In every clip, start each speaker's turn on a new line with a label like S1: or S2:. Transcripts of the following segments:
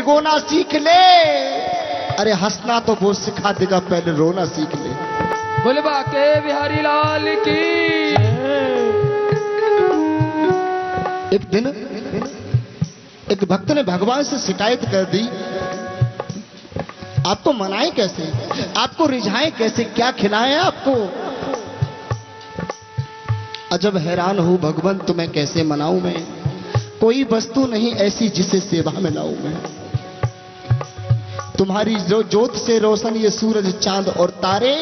S1: भिगोना सीख ले। अरे हंसना तो वो सिखा देगा, पहले रोना सीख ले।
S2: बोलबा के बिहारी लाल की।
S1: एक दिन एक भक्त ने भगवान से शिकायत कर दी, आपको मनाएं कैसे, आपको रिझाएं कैसे, क्या खिलाएं आपको। अजब हैरान हूं भगवान, तुम्हें कैसे मनाऊं मैं। कोई वस्तु नहीं ऐसी जिसे सेवा में लाऊं मैं। तुम्हारी जो जोत से रोशन ये सूरज चांद और तारे,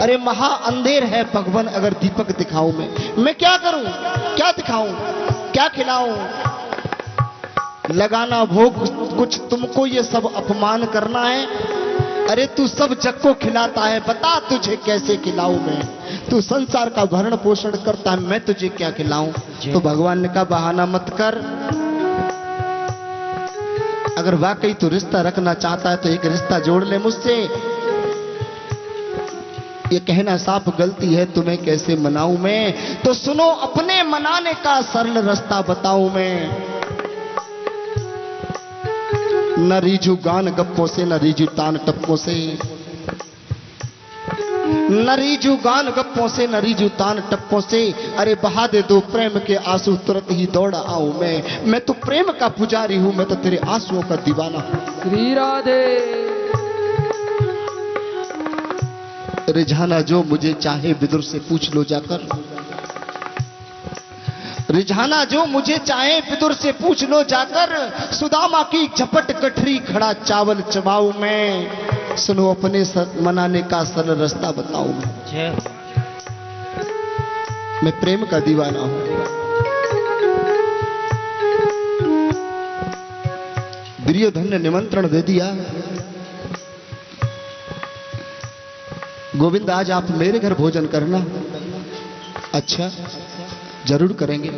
S1: अरे महा अंधेर है भगवान, अगर दीपक दिखाऊं मैं क्या करूं, क्या दिखाऊं, क्या खिलाऊं। लगाना भोग कुछ तुमको, ये सब अपमान करना है। अरे तू सब जग को खिलाता है, बता तुझे कैसे खिलाऊं मैं। तू संसार का भरण पोषण करता है, मैं तुझे क्या खिलाऊं। तो भगवान ने कहा बहाना मत कर, अगर वाकई तू रिश्ता रखना चाहता है तो एक रिश्ता जोड़ ले मुझसे। ये कहना साफ गलती है, तुम्हें कैसे मनाऊं मैं। तो सुनो अपने मनाने का सरल रास्ता बताऊं मैं। न रीजू गान गप्पों से, न रीजू तान टप्पों से, न रीजू गान गप्पों से, न रीजू तान टप्पों से। अरे बहा दे दो प्रेम के आंसू, तुरंत ही दौड़ा आऊं मैं तो प्रेम का पुजारी हूं, मैं तो तेरे आंसुओं का दीवाना हूं।
S2: श्री राधे।
S1: रिझाना जो मुझे चाहे विदुर से पूछ लो जाकर। रिझाना जो मुझे चाहे विदुर से पूछ लो जाकर। सुदामा की झपट गठरी खड़ा चावल चबाऊं मैं। सुनो अपने मनाने का सरल रास्ता बताऊं मैं प्रेम का दीवाना हूं। दुर्योधन ने निमंत्रण दे दिया, गोविंद आज आप मेरे घर भोजन करना। अच्छा जरूर करेंगे।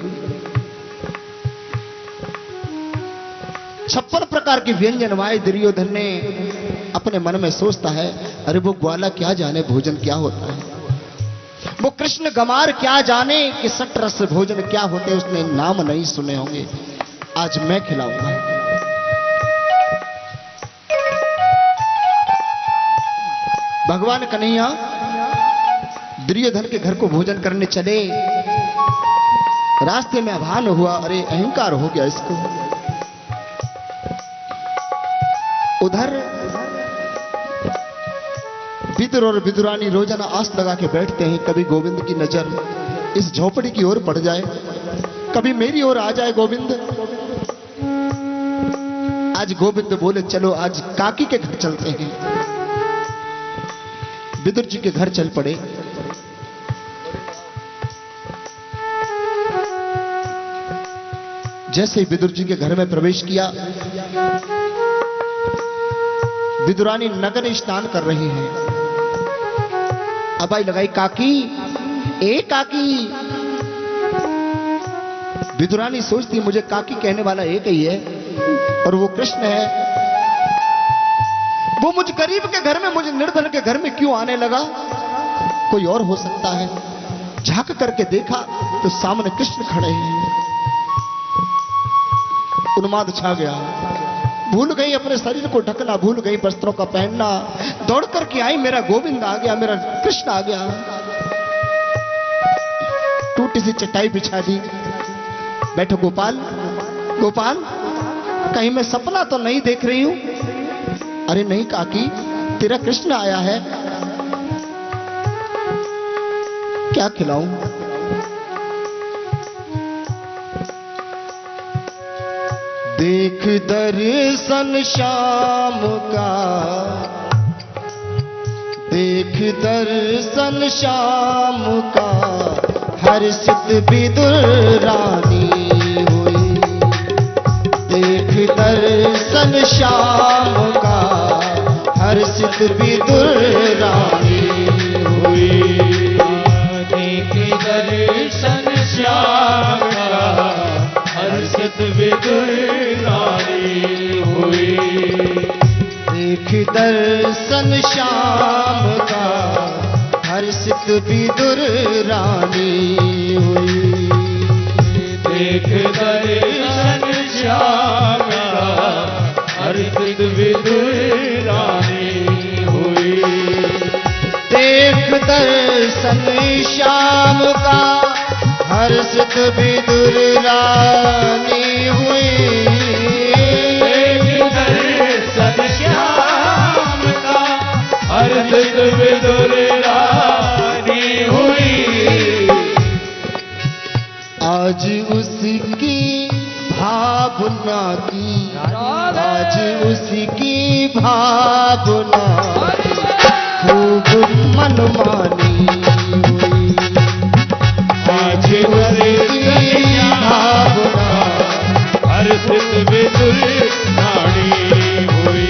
S1: 56 प्रकार के व्यंजन वाए। दुर्योधन ने अपने मन में सोचता है, अरे वो ग्वाला क्या जाने भोजन क्या होता है, वो कृष्ण गमार क्या जाने कि सट रस भोजन क्या होते, उसने नाम नहीं सुने होंगे। आज मैं खिलाऊंगा। भगवान कन्हैया दुर्योधन के घर को भोजन करने चले। रास्ते में आभान हुआ, अरे अहंकार हो गया इसको। उधर विदुर और विदुरानी रोजाना आस लगा के बैठते हैं, कभी गोविंद की नजर इस झोपड़ी की ओर पड़ जाए, कभी मेरी ओर आ जाए गोविंद। आज गोविंद बोले चलो आज काकी के घर चलते हैं। विदुर जी के घर चल पड़े। जैसे ही विदुर जी के घर में प्रवेश किया, विदुरानी नग्न स्नान कर रही है। अब आई लगाई काकी, ए काकी। विदुरानी सोचती मुझे काकी कहने वाला एक ही है और वो कृष्ण है। वो मुझ गरीब के घर में, मुझे निर्धन के घर में क्यों आने लगा, कोई और हो सकता है। झांक करके देखा तो सामने कृष्ण खड़े हैं। उन्माद छा गया, भूल गई अपने शरीर को ढकना, भूल गई वस्त्रों का पहनना। दौड़ करके आई, मेरा गोविंद आ गया, मेरा कृष्ण आ गया। टूटी सी चटाई बिछा दी, बैठो गोपाल। गोपाल कहीं मैं सपना तो नहीं देख रही हूं। अरे नहीं काकी, तेरा कृष्ण आया है, क्या खिलाऊं। देख दर्शन श्याम का, देख दर्शन श्याम का, हर्षित विदुर रानी हुई। देख दर्शन श्याम का, हर्षित विदुर रानी हुई।
S3: देख दर्शन श्याम का, हर्षित विदुर रानी हुई।
S1: देख दर्शन श्याम का, हर्षित विदुर रानी हुई।
S3: देख दर्शन श्याम का, हर्षित विदुर रानी हुई।
S1: देख दर्शन श्याम का हर्षित विदुर रानी हुई।
S3: देख दर्शन श्याम का हर्षित विदुर रानी हुई।
S1: आज उसकी भावना की, आज उसकी भावना खूब मनमानी हुई। आज उसकी भावना
S3: हर्षित विदुर रानी हुई।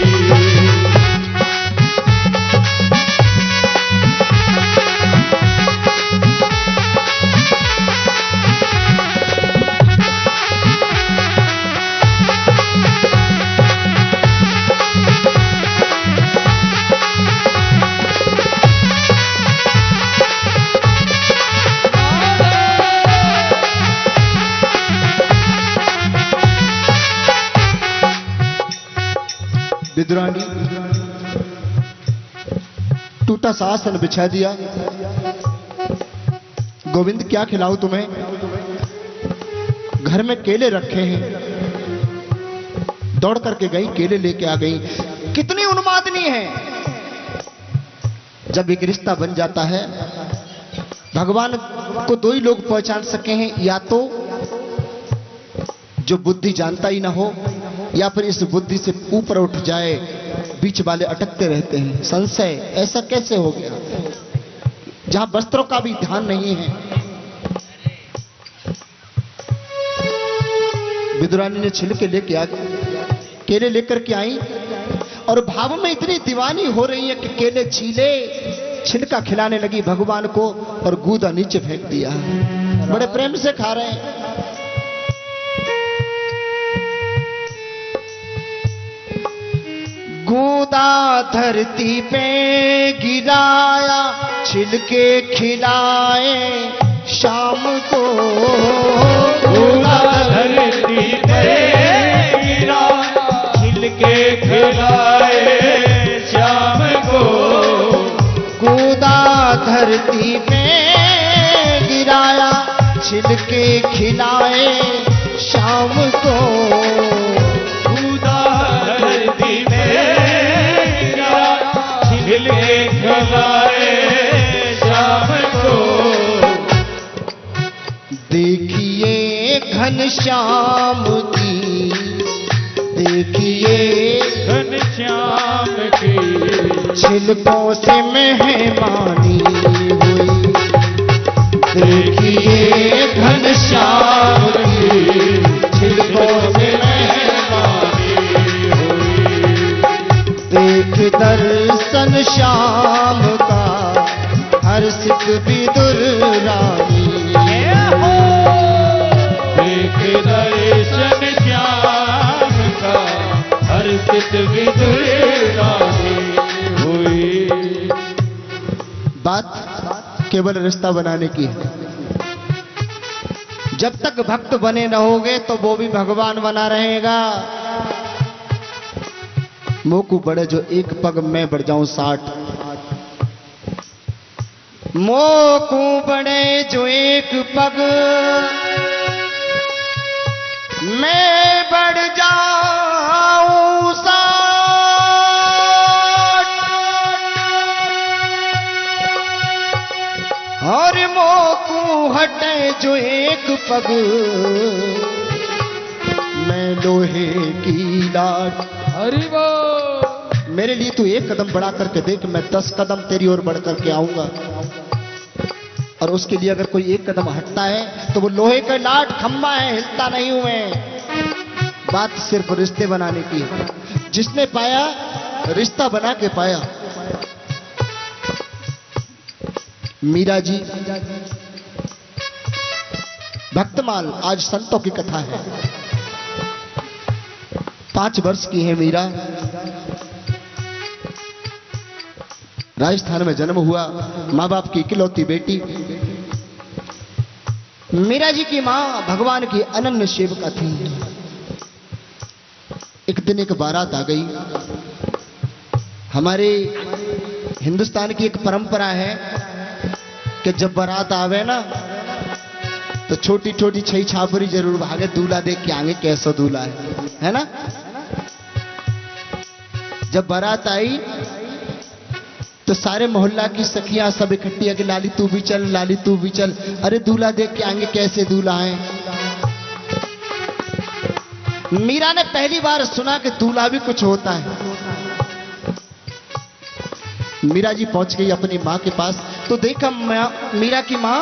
S1: विदुरानी टूटा सा आसन बिछा दिया। गोविंद क्या खिलाऊं तुम्हें, घर में केले रखे हैं। दौड़ करके गई, केले लेके आ गई। कितनी उन्मादनी है। जब एक रिश्ता बन जाता है, भगवान को दो ही लोग पहचान सके हैं, या तो जो बुद्धि जानता ही ना हो, या फिर इस बुद्धि से ऊपर उठ जाए। बीच वाले अटकते रहते हैं। संशय, ऐसा कैसे हो गया, जहां वस्त्रों का भी ध्यान नहीं है। विदुरानी ने छिलके लेके आ केले लेकर के आई और भाव में इतनी दीवानी हो रही है कि केले छीले, छिलका खिलाने लगी भगवान को और गूदा नीचे फेंक दिया। बड़े प्रेम से खा रहे हैं। गूदा धरती पे गिराया, छिलके खिलाए शाम को।
S3: गूदा धरती पे गिराया, छिलके खिलाए शाम को।
S1: गूदा धरती पे गिराया, छिलके खिलाए शाम को।
S3: गूदा धरती पे छिलके खिलाए शाम को।
S1: देखिए घनश्याम की, देखिए
S3: घनश्याम की
S1: छिलकों से मेहमानी हुई। देखिए घनश्याम की छिलकों से मेहमानी
S3: हुई।
S1: देख दर्शन श्याम का हर्षित विदुर रानी।
S3: देख दर्शन श्याम का हर्षित विदुर रानी हुई।
S1: बात केवल रिश्ता बनाने की है। जब तक भक्त बने न होगे तो वो भी भगवान बना रहेगा। मोकू बड़े जो एक पग मैं बढ़ जाऊं 60। मोकू बड़े जो एक पग मैं बढ़ जाऊं 60। और मोकू हटे जो एक पग मैं लोहे की लाट।
S2: हरि बोल।
S1: मेरे लिए तू एक कदम बढ़ा करके देख, मैं 10 कदम तेरी ओर बढ़ करके आऊंगा। और उसके लिए अगर कोई एक कदम हटता है तो वो लोहे का लाट खंबा है, हिलता नहीं हूं मैं। बात सिर्फ रिश्ते बनाने की है। जिसने पाया रिश्ता बना के पाया। मीरा जी भक्तमाल, आज संतों की कथा है। 5 वर्ष की है मीरा। राजस्थान में जन्म हुआ, माँ बाप की इकलौती बेटी। मीरा जी की माँ भगवान की अनन्य सेविका थी। एक दिन एक बारात आ गई। हमारे हिंदुस्तान की एक परंपरा है कि जब बारात आवे ना तो छोटी छोटी छई छापरी जरूर भागे, दूल्हा देख के आगे कैसा दूल्हा है ना। जब बारात आई तो सारे मोहल्ला की सखियां सब इकट्ठी है कि लाली तू भी चल, लाली तू भी चल। अरे दूल्हा देख के आगे कैसे दूल्हा है। मीरा ने पहली बार सुना कि दूल्हा भी कुछ होता है। मीरा जी पहुंच गई अपनी मां के पास तो देखा मीरा की मां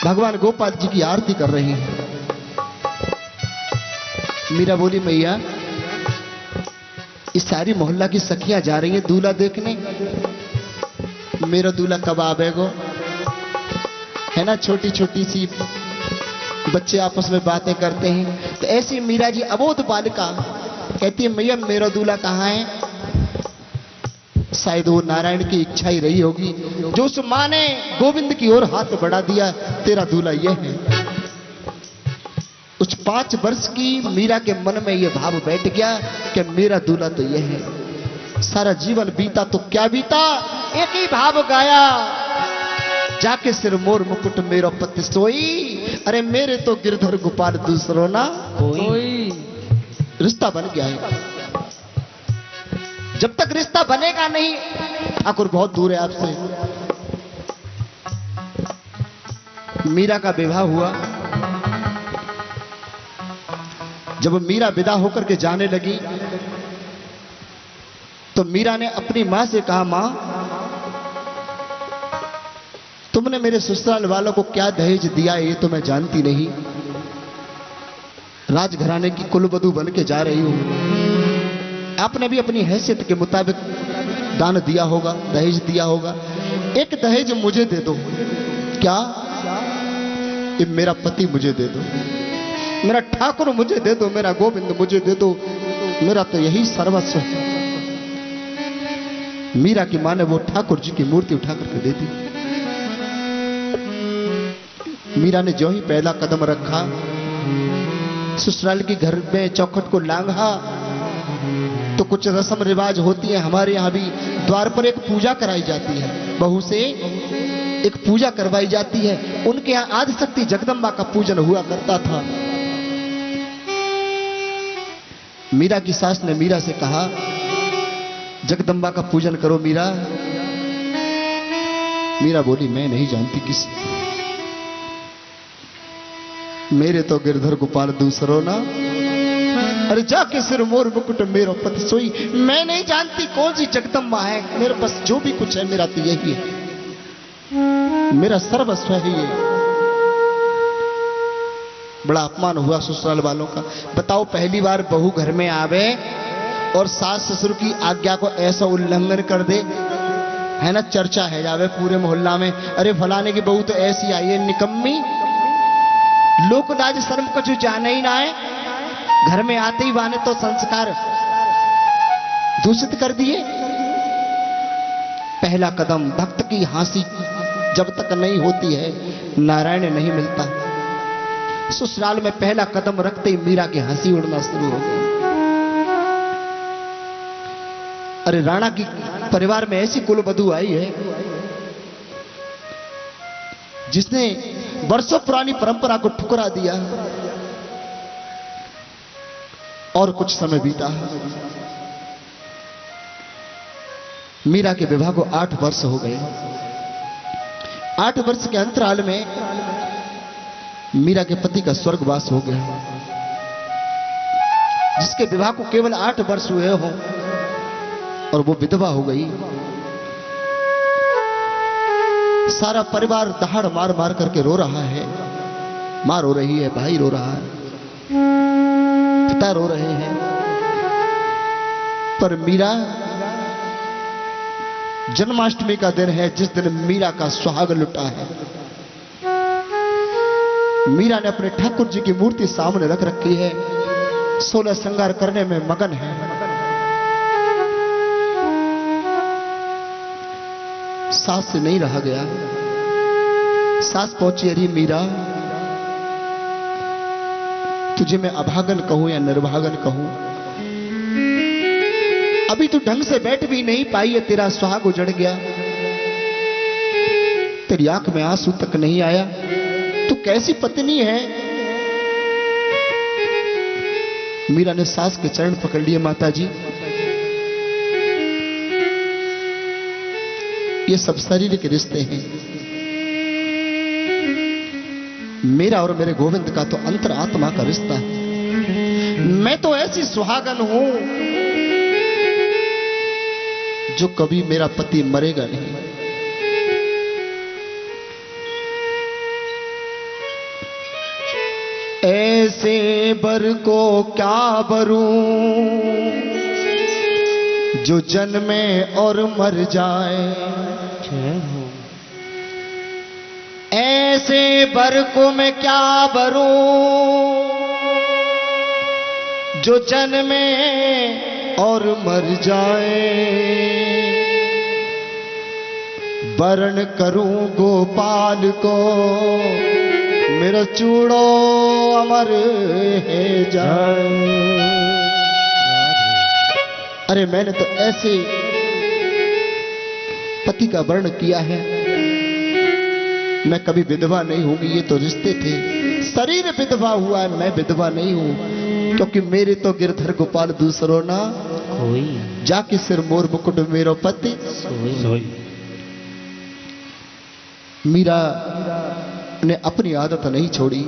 S1: भगवान गोपाल जी की आरती कर रही है। मीरा बोली मैया इस सारी मोहल्ला की सखियां जा रही हैं दूल्हा देखने, मेरा दूल्हा कब आवेगो, है ना। छोटी छोटी सी बच्चे आपस में बातें करते हैं। तो ऐसी मीरा जी अबोध बालिका कहती है मैया मेरा दूल्हा कहाँ है। शायद वो नारायण की इच्छा ही रही होगी जो उस मां ने गोविंद की ओर हाथ बढ़ा दिया, तेरा दूल्हा यह है। उस 5 वर्ष की मीरा के मन में यह भाव बैठ गया कि मेरा दूल्हा तो यह है। सारा जीवन बीता तो क्या बीता, एक ही भाव गाया, जाके सिर मोर मुकुट मेरो पति सोई, अरे मेरे तो गिरधर गोपाल दूसरो ना कोई। रिश्ता बन गया है। जब तक रिश्ता बनेगा नहीं, ठाकुर बहुत दूर है आपसे। मीरा का विवाह हुआ। जब मीरा विदा होकर के जाने लगी तो मीरा ने अपनी मां से कहा मां तुमने मेरे ससुराल वालों को क्या दहेज दिया ये तो मैं जानती नहीं। राजघराने की कुलवधू बन के जा रही हूं। आपने भी अपनी हैसियत के मुताबिक दान दिया होगा, दहेज दिया होगा। एक दहेज मुझे दे दो। क्या? ये मेरा पति मुझे दे दो, मेरा ठाकुर मुझे दे दो, मेरा गोविंद मुझे दे दो, मेरा तो यही सर्वस्व है। मीरा की मां ने वो ठाकुर जी की मूर्ति उठा करके दे दी। मीरा ने जो ही पहला कदम रखा, ससुराल के घर में चौखट को लांघा तो कुछ रस्म रिवाज होती है। हमारे यहाँ भी द्वार पर एक पूजा कराई जाती है, बहू से एक पूजा करवाई जाती है। उनके यहाँ आदिशक्ति जगदम्बा का पूजन हुआ करता था। मीरा की सास ने मीरा से कहा जगदम्बा का पूजन करो मीरा। मीरा बोली मैं नहीं जानती किसी, मेरे तो गिरधर गोपाल दूसरो ना, अरे जाके सिर मोर मुकुट मेरो पति सोई। मैं नहीं जानती कौन सी जगदम्बा है, मेरे पास जो भी कुछ है मेरा तो यही है, मेरा सर्वस्व है ये। बड़ा अपमान हुआ ससुराल वालों का। बताओ पहली बार बहू घर में आवे और सास ससुर की आज्ञा को ऐसा उल्लंघन कर दे, है ना। चर्चा है जावे पूरे मोहल्ला में, अरे फलाने की बहू तो ऐसी आई है निकम्मी, लोक लाज शर्म कुछ जाने ही ना है, घर में आते ही वाने तो संस्कार दूषित कर दिए। पहला कदम भक्त की हंसी जब तक नहीं होती है नारायण नहीं मिलता। ससुराल में पहला कदम रखते ही मीरा की हंसी उड़ना शुरू हो गई। अरे राणा की परिवार में ऐसी कुलवधू आई है जिसने वर्षों पुरानी परंपरा को ठुकरा दिया। और कुछ समय बीता, मीरा के विवाह को 8 वर्ष हो गए। 8 वर्ष के अंतराल में मीरा के पति का स्वर्गवास हो गया। जिसके विवाह को केवल 8 वर्ष हुए हो और वो विधवा हो गई। सारा परिवार दहाड़ मार मार करके रो रहा है। मां रो रही है, भाई रो रहा है, पिता रो रहे हैं। पर मीरा, जन्माष्टमी का दिन है जिस दिन मीरा का सुहाग लुटा है। मीरा ने अपने ठाकुर जी की मूर्ति सामने रख रखी है, 16 श्रृंगार करने में मगन है। सास से नहीं रहा गया। सास पहुंची, अरे मीरा तुझे मैं अभागन कहूं या निर्भागन कहूं? अभी तू ढंग से बैठ भी नहीं पाई है, तेरा सुहाग उजड़ गया, तेरी आंख में आंसू तक नहीं आया। तू कैसी पत्नी है? मीरा ने सास के चरण पकड़ लिए। माता जी, ये सब शारीरिक रिश्ते हैं, मेरा और मेरे गोविंद का तो अंतरात्मा का रिश्ता है। मैं तो ऐसी सुहागन हूं जो कभी मेरा पति मरेगा नहीं। ऐसे बर को क्या बरूं जो जन्मे और मर जाए, ऐसे बर को मैं क्या बरूं जो जन्मे और मर जाए। वरण करूं गोपाल को, मेरा चूड़ो अमर है जाए। अरे मैंने तो ऐसे पति का वर्ण किया है, मैं कभी विधवा नहीं होगी। ये तो रिश्ते थे, शरीर विधवा हुआ है, मैं विधवा नहीं हूं, क्योंकि मेरे तो गिरधर गोपाल दूसरो ना कोई, जाके सिर मोर मुकुट मेरो पति सोई। मीरा ने अपनी आदत नहीं छोड़ी।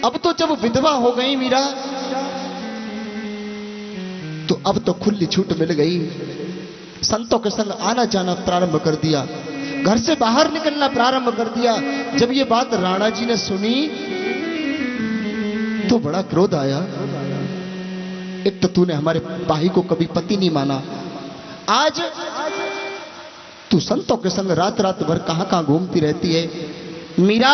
S1: अब तो जब विधवा हो गई मीरा, तो अब तो खुली छूट मिल गई। संतों के संग आना जाना प्रारंभ कर दिया, घर से बाहर निकलना प्रारंभ कर दिया। जब ये बात राणा जी ने सुनी तो बड़ा क्रोध आया। एक तो तूने हमारे भाई को कभी पति नहीं माना, आज तू संतों के संग रात रात भर कहां कहां घूमती रहती है। मीरा,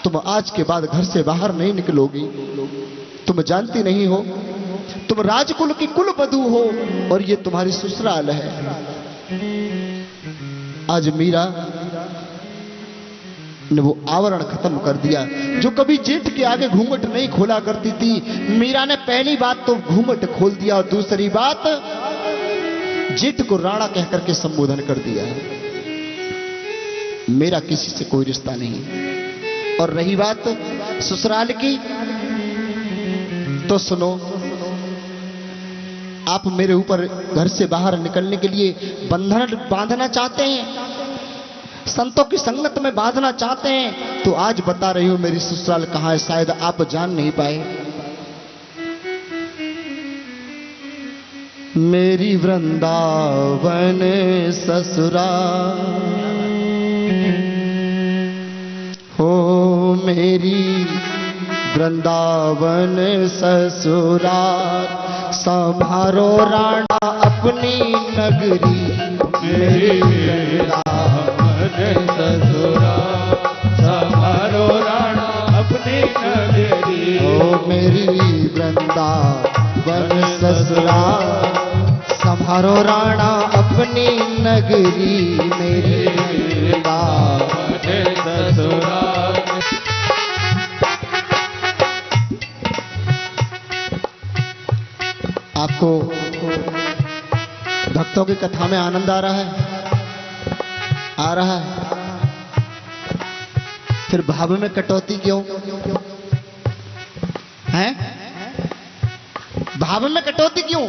S1: तुम आज के बाद घर से बाहर नहीं निकलोगी। तुम जानती नहीं हो, तुम राजकुल की कुल वधू हो और ये तुम्हारी ससुराल है। आज मीरा ने वो आवरण खत्म कर दिया। जो कभी जेठ के आगे घूंघट नहीं खोला करती थी, मीरा ने पहली बात तो घूंघट खोल दिया और दूसरी बात जेठ को राणा कह करके संबोधन कर दिया। मेरा किसी से कोई रिश्ता नहीं। और रही बात ससुराल की, तो सुनो, आप मेरे ऊपर घर से बाहर निकलने के लिए बंधन बांधना चाहते हैं, संतों की संगत में बांधना चाहते हैं, तो आज बता रही हूं मेरी ससुराल कहां है, शायद आप जान नहीं पाए। मेरी वृंदावन ससुराल हो, मेरी वृंदावन ससुराल, संभारो राणा अपनी नगरी। मेरी वृंदावन
S3: ससुराल, संभारो राणा अपनी नगरी।
S1: ओ मेरी वृंदावन ससुराल, संभारो राणा अपनी नगरी। मेरी वृंदावन
S3: ससुराल।
S1: आपको भक्तों की कथा में आनंद आ रहा है? आ रहा है? फिर भाव में कटौती क्यों है? भाव में कटौती क्यों?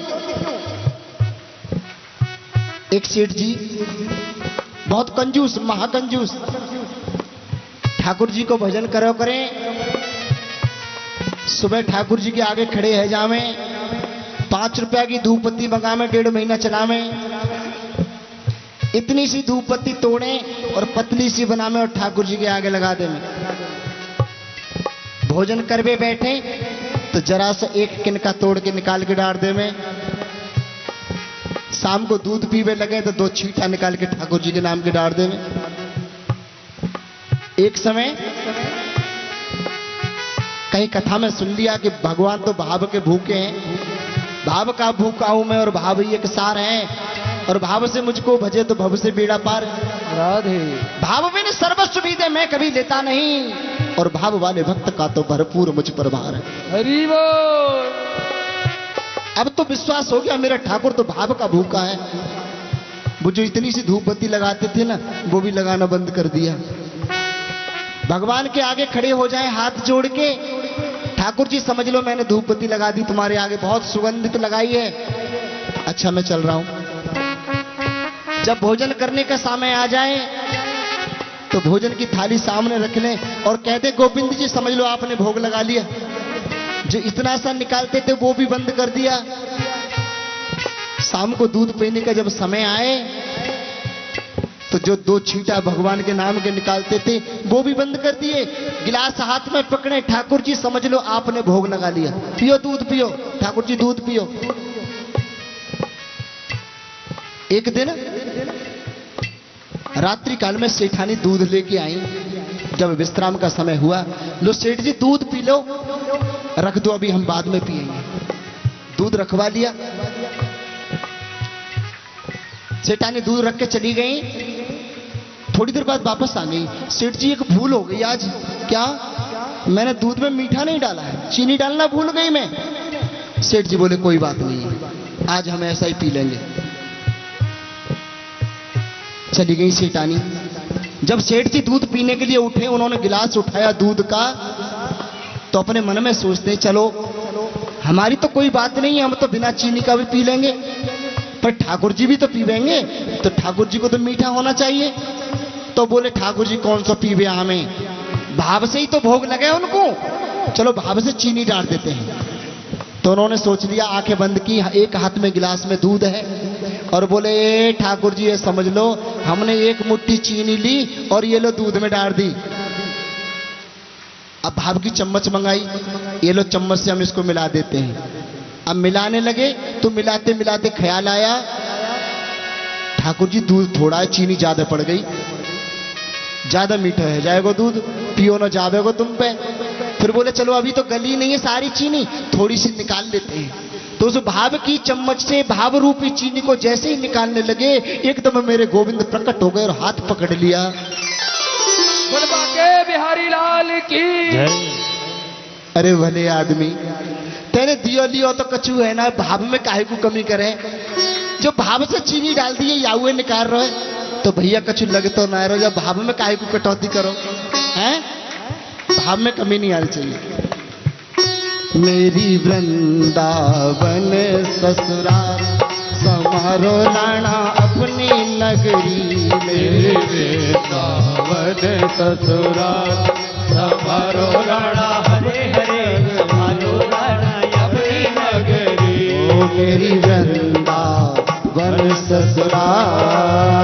S1: एक सेठ जी बहुत कंजूस, महाकंजूस, ठाकुर जी को भजन करो करें, सुबह ठाकुर जी के आगे खड़े है जावे, 5 रुपया की धूप पत्ती मंगा में 1.5 महीना चला में, इतनी सी धूप पत्ती तोड़े और पतली सी बना में और ठाकुर जी के आगे लगा दे में। भोजन करवे बैठे तो जरा सा एक किनका तोड़ के निकाल के डाल दे में। शाम को दूध पीवे लगे तो 2 छींटा निकाल के ठाकुर जी के नाम के डाल दे में। एक समय कहीं कथा में सुन लिया कि भगवान तो भाव के भूखे हैं, भाव का भूखा हूं मैं और भाव ही एक सार है, और भाव से मुझको भजे तो भव से बेड़ा पार।
S2: राधे
S1: भाव बिन सर्वस्व भी दे मैं कभी लेता नहीं। और भाव वाले भक्त का तो भरपूर मुझ पर भार है।
S2: हरि बोल।
S1: अब तो विश्वास हो गया मेरा ठाकुर तो भाव का भूखा है। वो जो इतनी सी धूप बत्ती लगाते थे ना, वो भी लगाना बंद कर दिया। भगवान के आगे खड़े हो जाए हाथ जोड़ के, ठाकुर जी समझ लो मैंने धूप बत्ती लगा दी तुम्हारे आगे, बहुत सुगंधित लगाई है, अच्छा मैं चल रहा हूं। जब भोजन करने का समय आ जाए तो भोजन की थाली सामने रख लें और कहते गोविंद जी समझ लो आपने भोग लगा लिया। जो इतना सा निकालते थे वो भी बंद कर दिया। शाम को दूध पीने का जब समय आए तो जो 2 छींटा भगवान के नाम के निकालते थे वो भी बंद कर दिए। गिलास हाथ में पकड़े, ठाकुर जी समझ लो आपने भोग लगा लिया, पियो दूध पियो, ठाकुर जी दूध पियो। एक दिन रात्रि काल में सेठानी दूध लेके आई। जब विश्राम का समय हुआ, लो सेठ जी दूध पी लो, रख दो अभी हम बाद में पिएंगे। दूध रखवा लिया। सेठानी दूध रख के चली गई। थोड़ी देर बाद वापस आ गई। सेठ जी एक भूल हो गई आज। क्या? मैंने दूध में मीठा नहीं डाला है, चीनी डालना भूल गई मैं। सेठ जी बोले कोई बात नहीं, आज हम ऐसा ही पी लेंगे। चली गई सेठानी। जब सेठ जी दूध पीने के लिए उठे, उन्होंने गिलास उठाया दूध का, तो अपने मन में सोचते चलो हमारी तो कोई बात नहीं है, हम तो बिना चीनी का भी पी लेंगे, पर ठाकुर जी भी तो पीवेंगे, तो ठाकुर जी को तो मीठा होना चाहिए। तो बोले ठाकुर जी कौन सा पीवे, हमें भाव से ही तो भोग लगे उनको, चलो भाव से चीनी डाल देते हैं। तो उन्होंने सोच लिया, आंखें बंद की, एक हाथ में गिलास में दूध है और बोले ठाकुर जी ये समझ लो हमने एक मुट्ठी चीनी ली और ये लो दूध में डाल दी। अब भाव की चम्मच मंगाई, ये लो चम्मच से हम इसको मिला देते हैं। अब मिलाने लगे तो मिलाते मिलाते ख्याल आया ठाकुर जी दूध थोड़ा है, चीनी ज्यादा पड़ गई, ज्यादा मीठा है जाएगा दूध, पियो ना जावेगो तुम पे। फिर बोले चलो अभी तो गली नहीं है सारी चीनी, थोड़ी सी निकाल लेते हैं। तो उस भाव की चम्मच से भाव रूपी चीनी को जैसे ही निकालने लगे, एकदम मेरे गोविंद प्रकट हो गए और हाथ पकड़ लिया।
S2: बोल के बिहारी लाल की।
S1: अरे भले आदमी, तेरे दियो लियो तो कछु है ना, भाव में काहे को कमी करे, जो भाव से चीनी डाल दिए याहुए निकाल रहे, तो भैया कछु लगे तो ना रहो, जब भाव में काहे को कटौती करो, हैं? भाव में कमी नहीं आनी चाहिए। मेरी वृंदावन ससुराल समारो राणा अपनी नगरी,
S3: मेरे वृंदावन ससुराल समारो राणा हरे हरे समारो राणा अपनी नगरी।
S1: ओ मेरी वृंदावन ससुराल।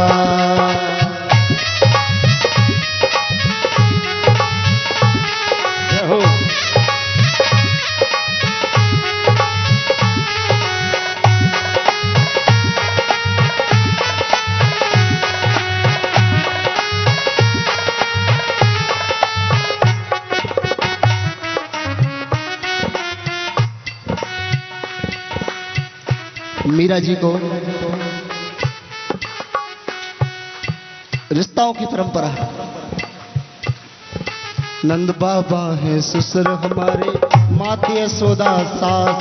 S1: मीरा जी को रिश्ताओं की परंपरा, नंद बाबा है ससुर हमारे, माते यशोदा सास।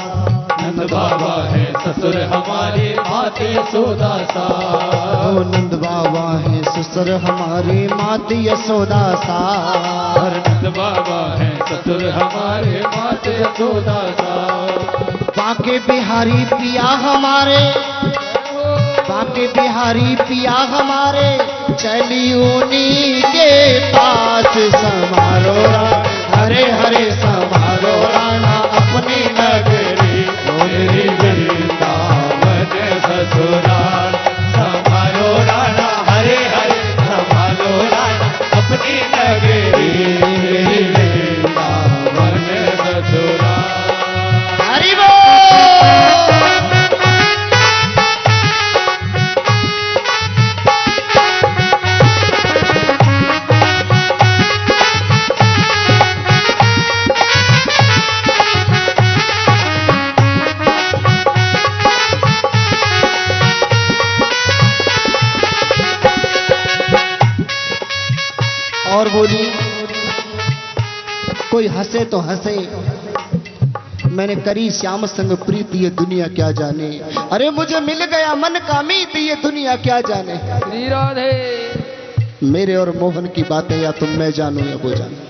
S3: नंद बाबा है ससुर हमारे, माते यशोदा सास।
S1: नंद बाबा है ससुर हमारे, माते यशोदा सास।
S3: नंद बाबा है ससुर हमारे, माते यशोदा सास।
S1: बाके बिहारी पिया हमारे, बाके बिहारी पिया हमारे, चली उन्हीं के पास समारो हरे हरे समारो राणा अपनी नगरी।
S3: मेरी वृंदावन ससुराल समारो राणा हरे हरे समारो राणा अपनी नगरी। मेरी वृंदावन ससुराल।
S1: हरि और बोली कोई हंसे तो हंसे, मैंने करी श्याम संग प्रीति ये दुनिया क्या जाने। अरे मुझे मिल गया मन का मीत ये दुनिया क्या जाने।
S2: श्री राधे।
S1: मेरे और मोहन की बातें या तुम मैं जानूं या वो जाने।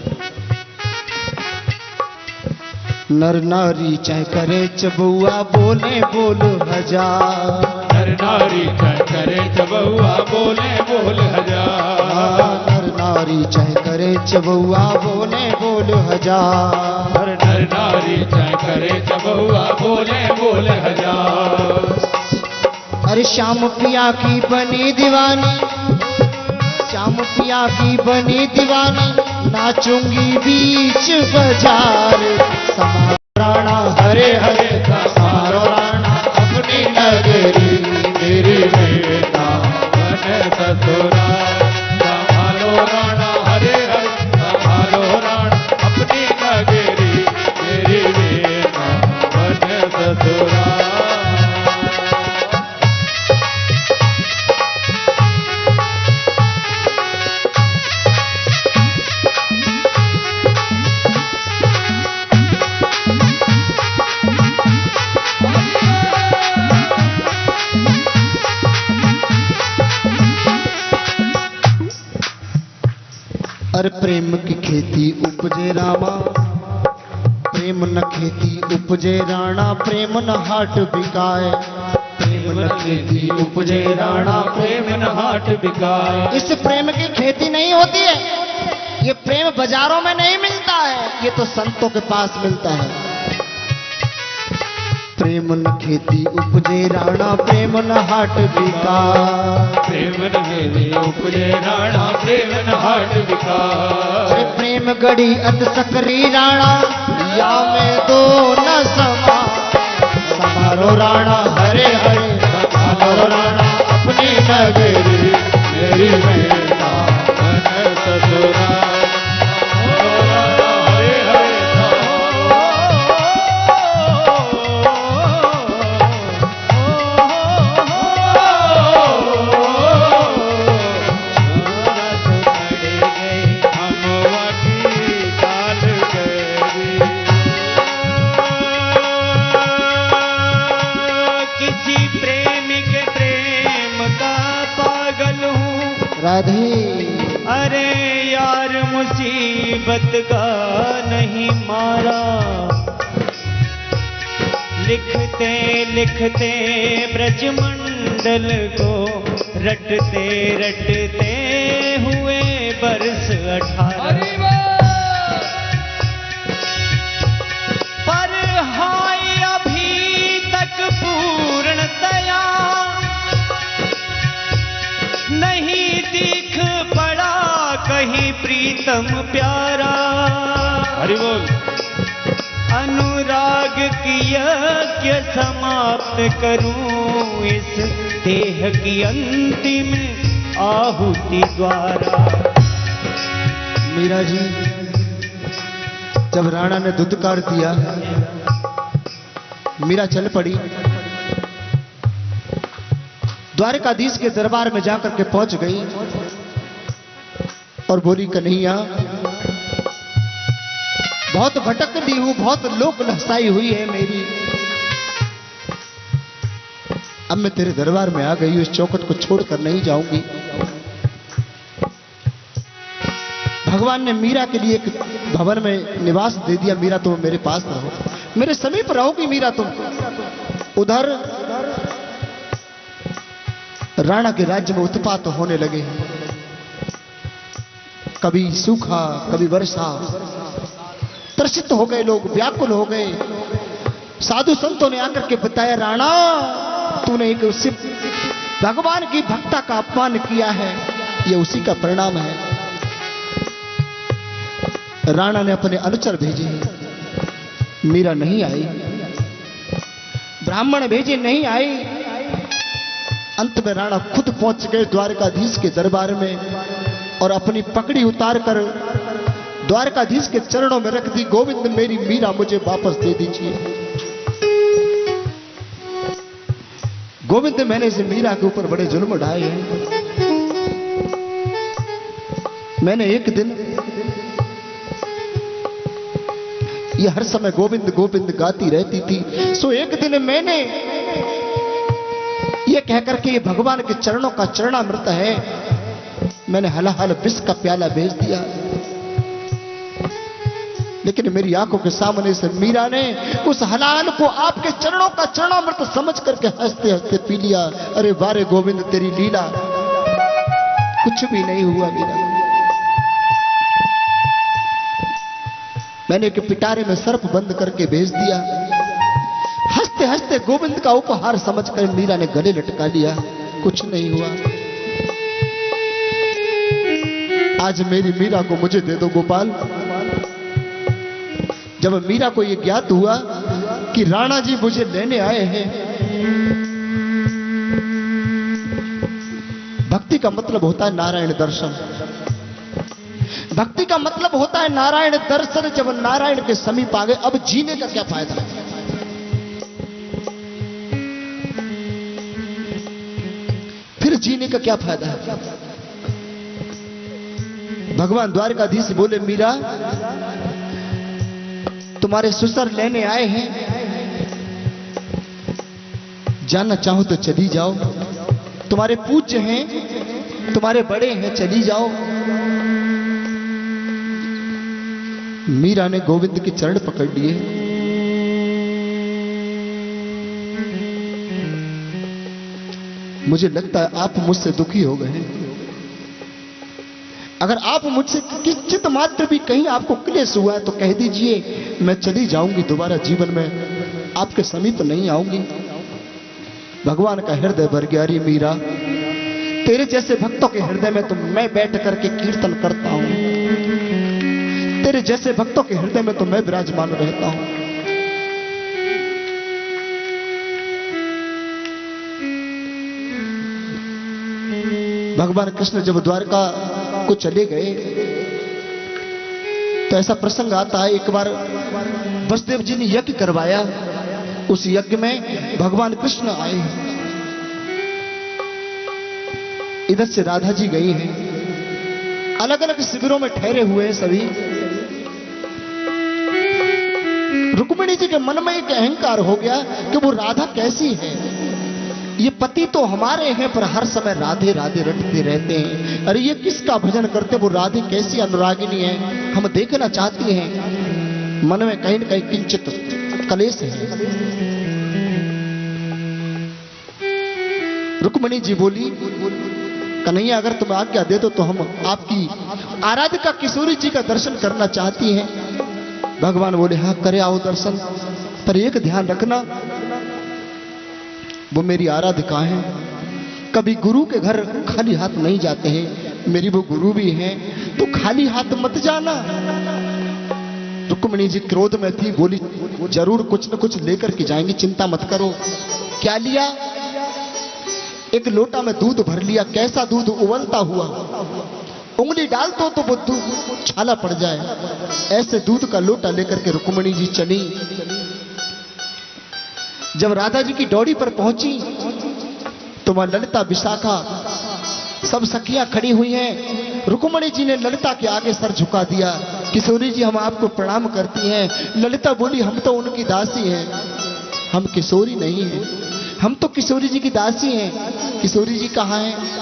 S1: नर नारी चाहे करे चबुआ बोले बोल हजार,
S3: नर नारी चाहे करे चबुआ बोले बोल हजार,
S1: नर नारी चाहे करे चबुआ बोले बोल हजार,
S3: नर नारी चाहे करे चबुआ बोले बोल हजार।
S1: अरे श्याम पिया की बनी दीवानी, श्याम पिया की बनी दीवानी, नाचूंगी बीच बाजार। समारो राणा हरे हरे, समारो राणा अपनी नगरी,
S3: मेरी बेटा बन ससुराल। संभालो राणा हरे हरे, संभालो राणा अपनी नगरी, मेरी बेटा बन ससुराल।
S1: अरे प्रेम की खेती उपजे रामा, प्रेम न खेती उपजे राणा, प्रेम न हाट बिकाए, प्रेम न खेती उपजे राणा,
S3: प्रेम न हाट बिकाए।
S1: इस प्रेम की खेती नहीं होती है, ये प्रेम बाजारों में नहीं मिलता है, ये तो संतों के पास मिलता है। प्रेम न खेती उपजे राणा, प्रेम न हाट बिकाए,
S3: प्रेम न खेती उपजे राणा, प्रेम न हाट बिकाए।
S1: प्रेम गढ़ी अत सकरी राणा, या में दो न समा। समारो राणा हरे हरे, समारो राणा अपनी नगरी,
S3: मेरी बेटा बन ससुराल। हरे हरे
S1: राधे।
S4: अरे यार मुसीबत का नहीं मारा, लिखते लिखते ब्रजमंडल को, रटते रटते हुए बरस 18।
S2: हरि बोल।
S4: पर हाय अभी तक पूर्णतया नहीं दिख पड़ा कहीं प्रीतम प्यारा।
S3: हरि बोल।
S4: अनुराग की यज्ञ समाप्त करूं इस देह की अंतिम आहुति द्वारा।
S1: मीरा जी जब राणा ने दुदकार दिया, मीरा चल पड़ी, द्वारकाधीश के दरबार में जाकर के पहुंच गई और बोली, कन्हैया बहुत भटकती हूं, बहुत लोक लहसाई हुई है मेरी, अब मैं तेरे दरबार में आ गई हूं, इस चौखट को छोड़कर नहीं जाऊंगी। भगवान ने मीरा के लिए एक भवन में निवास दे दिया। मीरा तुम मेरे पास रहो, मेरे समीप रहोगी मीरा तुम। उधर राणा के राज्य में उत्पात होने लगे, कभी सूखा कभी वर्षा, त्रसित हो गए लोग, व्याकुल हो गए। साधु संतों ने आकर के बताया, राणा तूने एक भगवान की भक्ता का अपमान किया है, ये उसी का परिणाम है। राणा ने अपने अनुचर भेजे, मीरा नहीं आई, ब्राह्मण भेजे नहीं आई। अंत में राणा खुद पहुंच गए द्वारकाधीश के दरबार में और अपनी पकड़ी उतारकर द्वारकाधीश के चरणों में रख दी, गोविंद मेरी मीरा मुझे वापस दे दीजिए। गोविंद मैंने इस मीरा के ऊपर बड़े जुल्म ढाए हैं, मैंने एक दिन ये हर समय गोविंद गोविंद गाती रहती थी। सो एक दिन मैंने ये कहकर के ये भगवान के चरणों का चरणामृत है, मैंने हलाहल विष का प्याला भेज दिया। लेकिन मेरी आंखों के सामने से मीरा ने उस हलाल को आपके चरणों का चरणामृत समझ करके हंसते हंसते पी लिया। अरे बारे गोविंद तेरी लीला, कुछ भी नहीं हुआ मीरा। मैंने एक पिटारे में सर्प बंद करके भेज दिया। हंसते हंसते गोविंद का उपहार समझकर मीरा ने गले लटका लिया, कुछ नहीं हुआ। आज मेरी मीरा को मुझे दे दो गोपाल। जब मीरा को यह ज्ञात हुआ कि राणा जी मुझे लेने आए हैं, भक्ति का मतलब होता है नारायण दर्शन। भक्ति का मतलब होता है नारायण दर्शन। जब नारायण के समीप आ गए, अब जीने का क्या फायदा? फिर जीने का क्या फायदा है? भगवान द्वारकाधीश बोले, मीरा तुम्हारे ससुर लेने आए हैं, जाना चाहो तो चली जाओ। तुम्हारे पूज्य हैं, तुम्हारे बड़े हैं, चली जाओ। मीरा ने गोविंद के चरण पकड़ लिए। मुझे लगता है आप मुझसे दुखी हो गए हैं। अगर आप मुझसे किंचित मात्र भी कहीं आपको क्लेश हुआ है तो कह दीजिए, मैं चली जाऊंगी, दोबारा जीवन में आपके समीप नहीं आऊंगी। भगवान का हृदय भर गया। अरे मीरा, तेरे जैसे भक्तों के हृदय में तो मैं बैठ करके कीर्तन करता हूं, तेरे जैसे भक्तों के हृदय में तो मैं विराजमान रहता हूं। भगवान कृष्ण जब द्वारका को चले गए तो ऐसा प्रसंग आता है, एक बार वसुदेव जी ने यज्ञ करवाया। उस यज्ञ में भगवान कृष्ण आए। इधर से राधा जी गई हैं, अलग अलग शिविरों में ठहरे हुए हैं सभी। रुक्मिणी जी के मन में एक अहंकार हो गया कि वो राधा कैसी है। ये पति तो हमारे हैं पर हर समय राधे राधे रटते रहते हैं। अरे ये किसका भजन करते, वो राधे कैसी अनुरागिनी है, हम देखना चाहती हैं। मन में कहीं न कहीं किंचित कलेश है। रुक्मिणी जी बोली, कन्हैया अगर तुम आज्ञा दे दो तो हम आपकी आराधिका किशोरी जी का दर्शन करना चाहती हैं। भगवान बोले, हाँ करे आओ दर्शन, पर एक ध्यान रखना, वो मेरी आराधिका है, कभी गुरु के घर खाली हाथ नहीं जाते हैं। मेरी वो गुरु भी हैं, तो खाली हाथ मत जाना। रुक्मिणी जी क्रोध में थी, बोली जरूर कुछ न कुछ लेकर के जाएंगी, चिंता मत करो। क्या लिया? एक लोटा में दूध भर लिया। कैसा दूध? उबलता हुआ। उंगली डाल दो तो वो दूध छाला पड़ जाए। ऐसे दूध का लोटा लेकर के रुक्मिणी जी चली। जब राधा जी की डौड़ी पर पहुंची तो वहां ललिता विशाखा सब सखियां खड़ी हुई हैं। रुक्मिणी जी ने ललिता के आगे सर झुका दिया। किशोरी जी हम आपको प्रणाम करती हैं। ललिता बोली, हम तो उनकी दासी हैं, हम किशोरी नहीं हैं, हम तो किशोरी जी की दासी हैं। किशोरी जी कहाँ हैं?